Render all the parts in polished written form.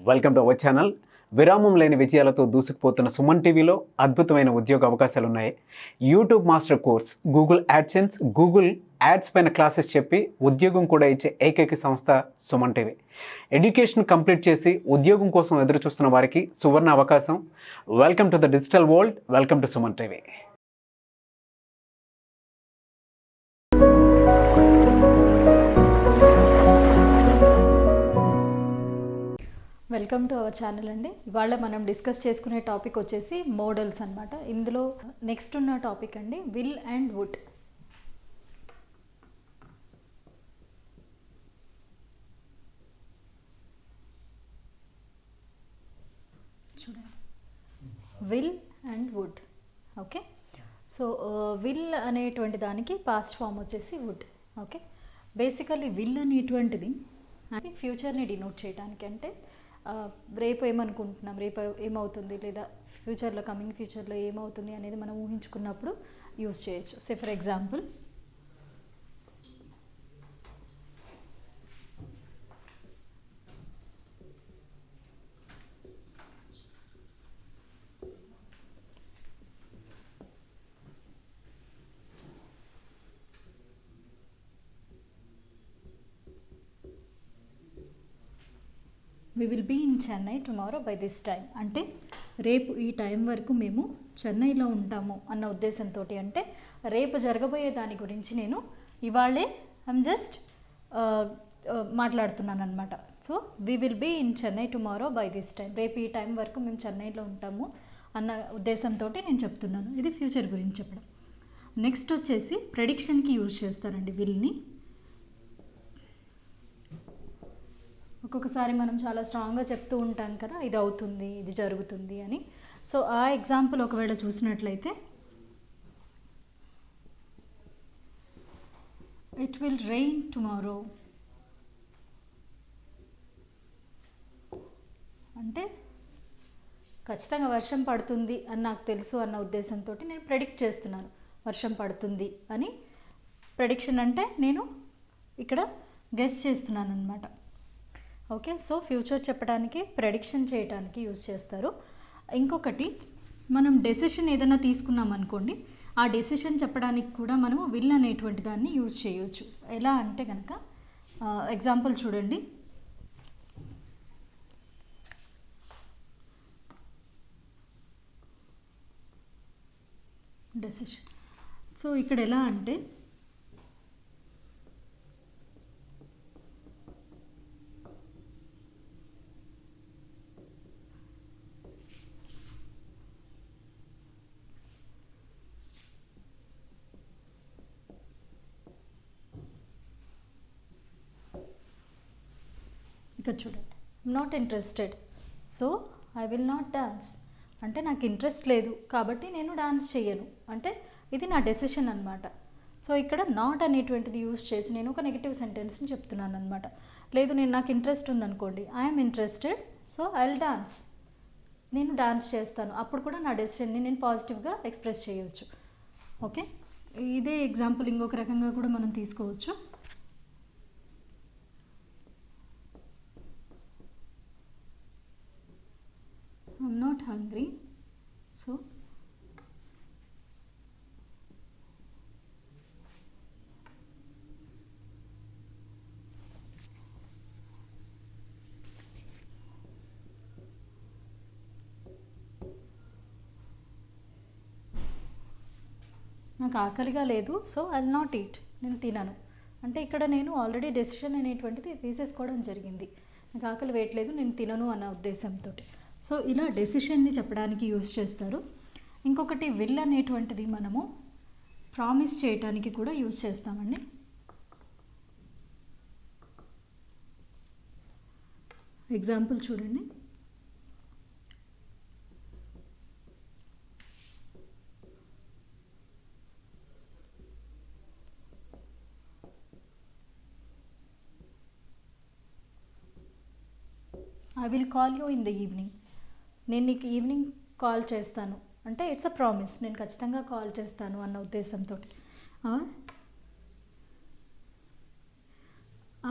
Welcome to our channel. విరామం లేని విజయాలతో దూసుకుపోతున్న సుమన్ టీవీలో అద్భుతమైన ఉద్యోగ అవకాశాలు ఉన్నాయి. YouTube master course, Google AdSense, Google ads పైన క్లాసెస్ చెప్పి ఉద్యోగం కూడా ఇచ్చే ఏకైక సంస్థ సుమన్ టీవీ. ఎడ్యుకేషన్ కంప్లీట్ చేసి ఉద్యోగం కోసం ఎదురు చూస్తున్న వారికి సువర్ణ అవకాశం. Welcome to the digital world. Welcome to Suman TV. Welcome to our channel అండి. ఇవాళ మనం డిస్కస్ చేసుకునే టాపిక్ వచ్చేసి మోడల్స్ అన్నమాట. ఇందులో నెక్స్ట్ ఉన్న టాపిక్ అండి విల్ అండ్ వుడ్. చూడండి, will and would. Okay, so will అనేటువంటి దానికి పాస్ట్ ఫామ్ వచ్చేసి వుడ్. ఓకే, బేసికల్లీ విల్ అనేటువంటిది ఫ్యూచర్ని డినోట్ చేయడానికి, అంటే రేపు ఏమనుకుంటున్నాం, రేపు ఏమవుతుంది, లేదా ఫ్యూచర్లో కమింగ్ ఫ్యూచర్లో ఏమవుతుంది అనేది మనం ఊహించుకున్నప్పుడు యూజ్ చేయొచ్చు. Say for example, we will be in Chennai tomorrow by this time. అంటే రేపు ఈ టైం వరకు మేము చెన్నైలో ఉంటాము అన్న ఉద్దేశంతో, అంటే రేపు జరగబోయే దాని గురించి నేను ఇవాళే ఐమ్ జస్ట్ మాట్లాడుతున్నాను అనమాట. So we will be in Chennai tomorrow by this time. రేపు ఈ టైం వరకు మేము చెన్నైలో ఉంటాము అన్న ఉద్దేశంతో నేను చెప్తున్నాను. ఇది ఫ్యూచర్ గురించి చెప్పడం. నెక్స్ట్ వచ్చేసి ప్రెడిక్షన్కి యూజ్ చేస్తారండి విల్ని. ఒక్కొక్కసారి మనం చాలా స్ట్రాంగ్గా చెప్తూ ఉంటాం కదా, ఇది అవుతుంది, ఇది జరుగుతుంది అని. సో ఆ ఎగ్జాంపుల్ ఒకవేళ చూసినట్లయితే, ఇట్ విల్ రెయిన్ టుమారో. అంటే ఖచ్చితంగా వర్షం పడుతుంది అని నాకు తెలుసు అన్న ఉద్దేశంతో నేను ప్రెడిక్ట్ చేస్తున్నాను వర్షం పడుతుంది అని. ప్రెడిక్షన్ అంటే నేను ఇక్కడ గెస్ చేస్తున్నాను అనమాట. ఓకే, సో ఫ్యూచర్ చెప్పడానికి, ప్రెడిక్షన్ చేయడానికి యూజ్ చేస్తారు. ఇంకొకటి, మనం డెసిషన్ ఏదైనా తీసుకున్నాం అనుకోండి, ఆ డెసిషన్ చెప్పడానికి కూడా మనము విల్ అనేటువంటి దాన్ని యూజ్ చేయవచ్చు. ఎలా అంటే కనుక ఎగ్జాంపుల్ చూడండి, డెసిషన్. సో ఇక్కడ ఎలా అంటే, ఇక్కడ చూడండి, not interested, so I will not dance. అంటే నాకు ఇంట్రెస్ట్ లేదు కాబట్టి నేను డాన్స్ చేయను, అంటే ఇది నా డెసిషన్ అనమాట. సో ఇక్కడ నాట్ అనేటువంటిది యూజ్ చేసి నేను ఒక నెగిటివ్ సెంటెన్స్ని చెప్తున్నాను అనమాట. లేదు, నాకు ఇంట్రెస్ట్ ఉందనుకోండి, I'm interested, so I will dance, నేను డాన్స్ చేస్తాను. అప్పుడు కూడా నా డెసిషన్ని నేను పాజిటివ్గా ఎక్స్ప్రెస్ చేయవచ్చు. ఓకే, ఇదే ఎగ్జాంపుల్ ఇంకొక రకంగా కూడా మనం తీసుకోవచ్చు. I'm not hungry, so నాకు ఆకలిగా లేదు, so I will not eat, నేను తినను. అంటే ఇక్కడ నేను ఆల్రెడీ డెసిషన్ అనేటువంటిది తీసేసుకోవడం జరిగింది. నాకు ఆకలి వేయట్లేదు, నేను తినను అన్న ఉద్దేశంతో. సో ఇలా డెసిషన్ని చెప్పడానికి యూజ్ చేస్తారు. ఇంకొకటి విల్ అనేటువంటిది మనము ప్రామిస్ చేయటానికి కూడా యూజ్ చేస్తామండి. ఎగ్జాంపుల్ చూడండి, I will call you in the evening. నేను నీకు ఈవినింగ్ కాల్ చేస్తాను అంటే ఇట్స్ అ ప్రామిస్, నేను ఖచ్చితంగా కాల్ చేస్తాను అన్న ఉద్దేశంతో.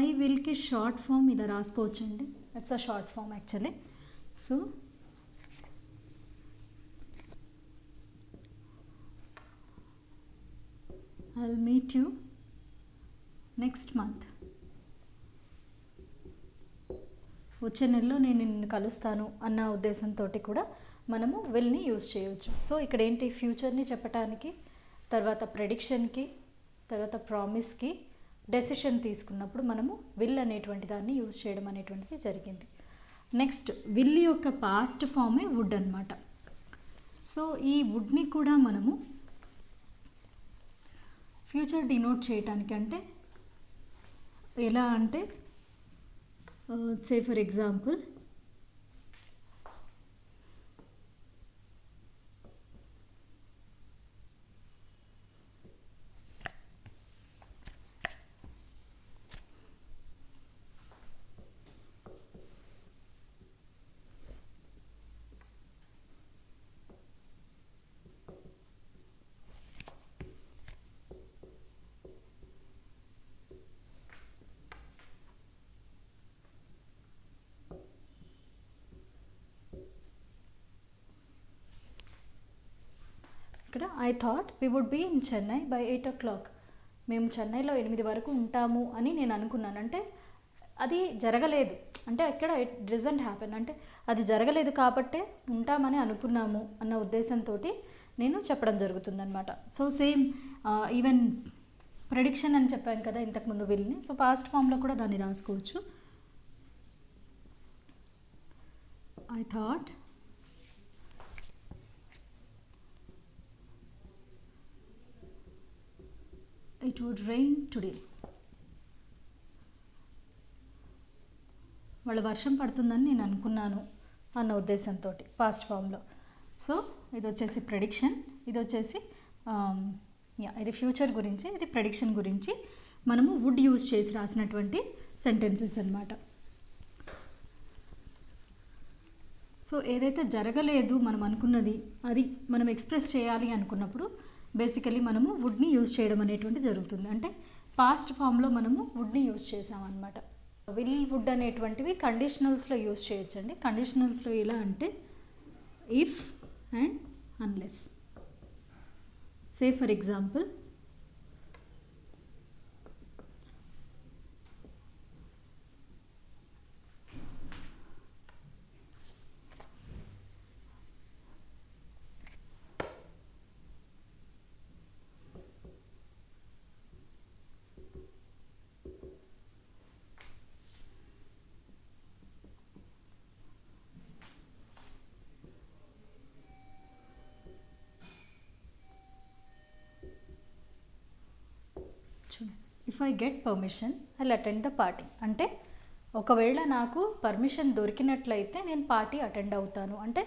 ఐ విల్కి షార్ట్ ఫామ్ ఇలా రాసుకోవచ్చండి. It's a short form actually. So I'll meet you next month. వచ్చే నెలలో నేను నిన్ను కలుస్తాను అన్న ఉద్దేశంతో కూడా మనము విల్ని యూజ్ చేయవచ్చు. సో ఇక్కడ ఏంటి, ఫ్యూచర్ని చెప్పడానికి, తర్వాత ప్రెడిక్షన్కి, తర్వాత ప్రామిస్కి, డెసిషన్ తీసుకున్నప్పుడు మనము విల్ అనేటువంటి దాన్ని యూజ్ చేయడం అనేటువంటిది జరిగింది. నెక్స్ట్ విల్ యొక్క పాస్ట్ ఫామే వుడ్ అనమాట. సో ఈ వుడ్ని కూడా మనము ఫ్యూచర్ డినోట్ చేయటానికి అంటే ఎలా అంటే సే ఫర్ ఎగ్జాంపుల్ ఇక్కడ I thought we would be in Chennai by 8 o'clock. మేము చెన్నైలో 8 వరకు ఉంటాము అని నేను అనుకున్నాను. అంటే అది జరగలేదు, అంటే అక్కడ ఇట్ డిజంట్ హ్యాపెన్, అంటే అది జరగలేదు కాబట్టే ఉంటామని అనుకున్నాము అన్న ఉద్దేశంతో నేను చెప్పడం జరుగుతుందన్నమాట. సో సేమ్ ఈవెన్ ప్రెడిక్షన్ అని చెప్పాను కదా ఇంతకుముందు విల్ని, సో పాస్ట్ ఫామ్లో కూడా దాన్ని రాసుకోవచ్చు. I thought it would rain today. వాళ్ళ వర్షం పడుతుందని నేను అనుకున్నాను అన్న ఉద్దేశంతో పాస్ట్ ఫామ్లో. సో ఇది వచ్చేసి ప్రెడిక్షన్, ఇది వచ్చేసి ఇది ఫ్యూచర్ గురించి, ఇది ప్రెడిక్షన్ గురించి మనము వుడ్ యూజ్ చేసి రాసినటువంటి సెంటెన్సెస్ అన్నమాట. సో ఏదైతే జరగలేదు మనం అనుకున్నది అది మనం ఎక్స్ప్రెస్ చేయాలి అనుకున్నప్పుడు బేసికలీ మనము వుడ్ని యూజ్ చేయడం అనేటువంటి జరుగుతుంది. అంటే పాస్ట్ ఫామ్లో మనము వుడ్ని యూజ్ చేసామన్నమాట. విల్ వుడ్ అనేటువంటివి కండిషనల్స్లో యూజ్ చేయొచ్చండి. కండిషనల్స్లో ఎలా అంటే if and unless. Say for example if I get permission I'll attend the party. అంటే ఒకవేళ నాకు పర్మిషన్ దొరికినట్లయితే నేను పార్టీ అటెండ్ అవుతాను, అంటే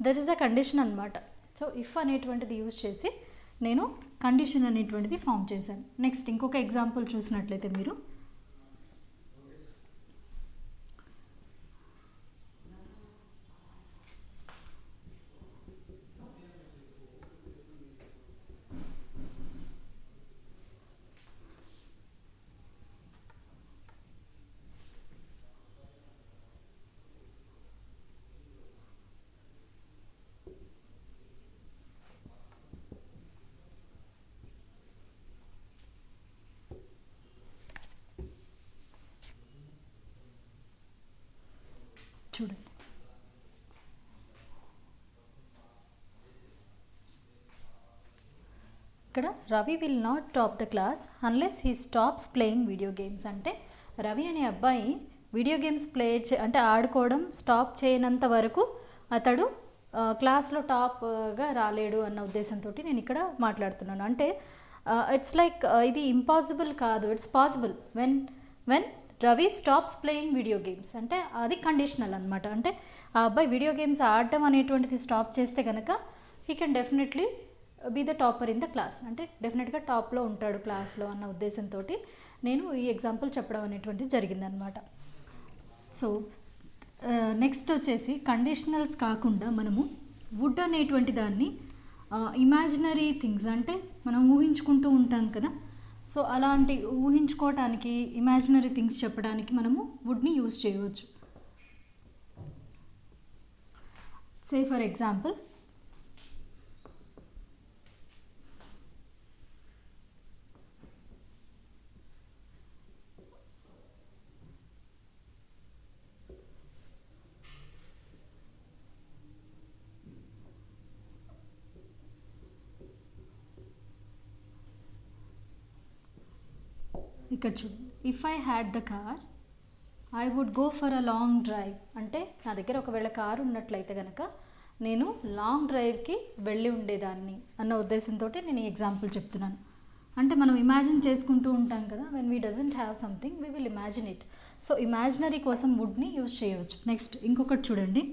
దట్ ఈస్ అ కండిషన్ అనమాట. సో ఇఫ్ అనేటువంటిది యూజ్ చేసి నేను కండిషన్ అనేటువంటిది ఫామ్ చేశాను. నెక్స్ట్ ఇంకొక ఎగ్జాంపుల్ చూసినట్లయితే మీరు చూడండి, ఇక్కడ Ravi will not top the class unless he stops playing video games. అంటే రవి అనే అబ్బాయి వీడియో గేమ్స్ అంటే ఆడుకోవడం స్టాప్ చేయనంత వరకు అతడు క్లాస్లో టాప్గా రాలేడు అన్న ఉద్దేశంతో నేను ఇక్కడ మాట్లాడుతున్నాను. అంటే ఇట్స్ లైక్ ఇది ఇంపాసిబుల్ కాదు, it's possible when Ravi stops playing video games. అంటే అది కండిషనల్ అనమాట. అంటే ఆ అబ్బాయి వీడియో గేమ్స్ ఆడటం అనేటువంటిది స్టాప్ చేస్తే కనుక he can definitely be the topper in the class. అంటే డెఫినెట్గా టాప్లో ఉంటాడు క్లాస్లో అన్న ఉద్దేశంతో నేను ఈ ఎగ్జాంపుల్ చెప్పడం అనేటువంటిది జరిగిందనమాట. సో నెక్స్ట్ వచ్చేసి కండిషనల్స్ కాకుండా మనము వుడ్ అనేటువంటి దాన్ని ఇమాజినరీ థింగ్స్, అంటే మనం ఊహించుకుంటూ ఉంటాం కదా, సో అలాంటి ఊహించుకోవటానికి ఇమాజినరీ థింగ్స్ చెప్పడానికి మనము వుడ్ని యూజ్ చేయవచ్చు. సే ఫర్ ఎగ్జాంపుల్ ఇక్కడ చూడండి, if I had the car I would go for a long drive. అంటే నా దగ్గర ఒకవేళ కారు ఉన్నట్లయితే కనుక నేను లాంగ్ డ్రైవ్కి వెళ్ళి ఉండేదాన్ని అన్న ఉద్దేశంతో నేను ఈ ఎగ్జాంపుల్ చెప్తున్నాను. అంటే మనం ఇమాజిన్ చేసుకుంటూ ఉంటాం కదా, when we doesn't have something we will imagine it. So imaginary కోసం వుడ్ని యూజ్ చేయవచ్చు. నెక్స్ట్ ఇంకొకటి చూడండి,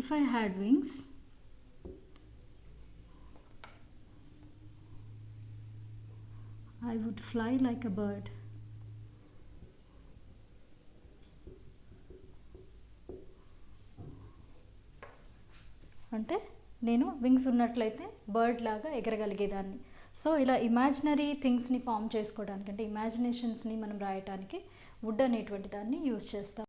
if I had wings I would fly like a bird. అంటే నేను వింగ్స్ ఉన్నట్లయితే బర్డ్ లాగా ఎగరగలిగేదాన్ని. సో ఇలా ఇమాజినరీ థింగ్స్ని ఫామ్ చేసుకోవడానికి, అంటే ఇమాజినేషన్స్ని మనం రాయటానికి వుడ్ అనేటువంటి దాన్ని యూజ్ చేస్తాం.